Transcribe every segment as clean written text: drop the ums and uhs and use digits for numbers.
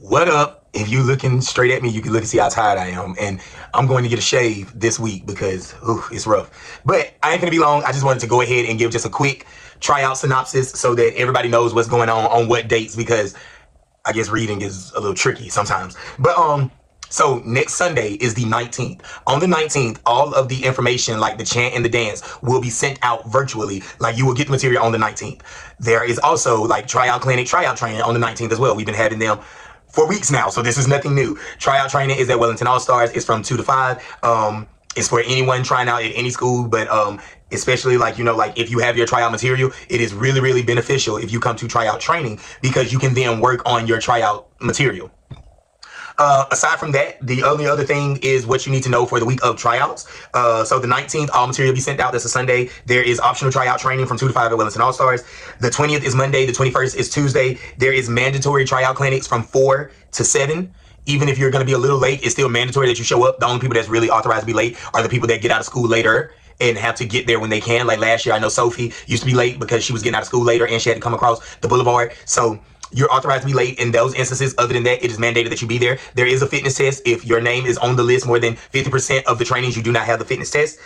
What up? If you looking straight at me, you can look and see how tired I am. And I'm going to get a shave this week because it's rough. But I ain't gonna be long. I just wanted to go ahead and give just a quick tryout synopsis so that everybody knows what's going on what dates, because I guess reading is a little tricky sometimes. But so next Sunday is the 19th. On the 19th, all of the information like the chant and the dance will be sent out virtually. Like you will get the material on the 19th. There is also like tryout clinic, tryout training on the 19th as well. We've been having them for weeks now, so this is nothing new. Tryout training is at Wellington All-Stars. It's from 2 to 5. It's for anyone trying out at any school, but especially like if you have your tryout material, it is really, really beneficial if you come to tryout training because you can then work on your tryout material. Aside from that, the only other thing is what you need to know for the week of tryouts. So the 19th, all material will be sent out. That's a Sunday. There is optional tryout training from 2 to 5 at Wellington All-Stars. The 20th is Monday. The 21st is Tuesday. There is mandatory tryout clinics from 4 to 7. Even if you're going to be a little late, it's still mandatory that you show up. The only people that's really authorized to be late are the people that get out of school later and have to get there when they can. Like last year, I know Sophie used to be late because she was getting out of school later and she had to come across the boulevard. So you're authorized to be late in those instances. Other than that, it is mandated that you be there. There is a fitness test. If your name is on the list more than 50% of the trainings, you do not have the fitness test.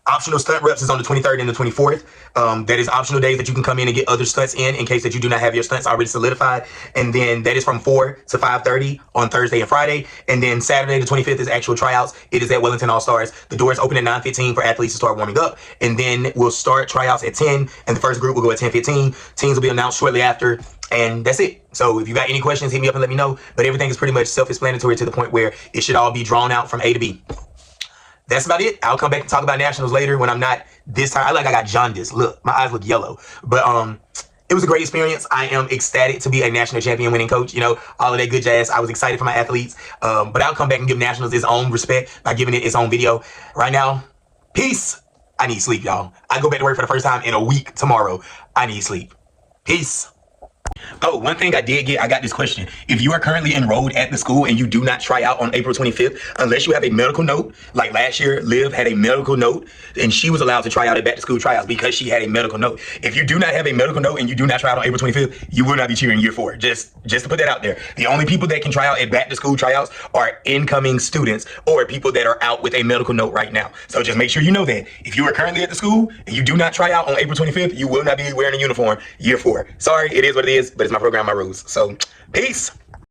Optional stunt reps is on the 23rd and the 24th. That is optional days that you can come in and get other stunts in case that you do not have your stunts already solidified. And then that is from 4 to 5:30 on Thursday and Friday. And then Saturday, the 25th, is actual tryouts. It is at Wellington All-Stars. The doors open at 9:15 for athletes to start warming up. And then we'll start tryouts at 10, and the first group will go at 10:15. Teams will be announced shortly after. And that's it. So if you got any questions, hit me up and let me know. But everything is pretty much self-explanatory to the point where it should all be drawn out from A to B. That's about it. I'll come back and talk about nationals later when I'm not this time. I got jaundice. Look, my eyes look yellow. But it was a great experience. I am ecstatic to be a national champion winning coach. You know, all of that good jazz. I was excited for my athletes. But I'll come back and give nationals its own respect by giving it its own video. Right now, peace. I need sleep, y'all. I go back to work for the first time in a week tomorrow. I need sleep. Peace. Oh, one thing I got this question. If you are currently enrolled at the school and you do not try out on April 25th, unless you have a medical note, like last year, Liv had a medical note and she was allowed to try out at back to school tryouts because she had a medical note. If you do not have a medical note and you do not try out on April 25th, you will not be cheering year 4. Just to put that out there. The only people that can try out at back to school tryouts are incoming students or people that are out with a medical note right now. So just make sure you know that. If you are currently at the school and you do not try out on April 25th, you will not be wearing a uniform year 4. Sorry, it is what it is, but it's my program, my rules. So, peace.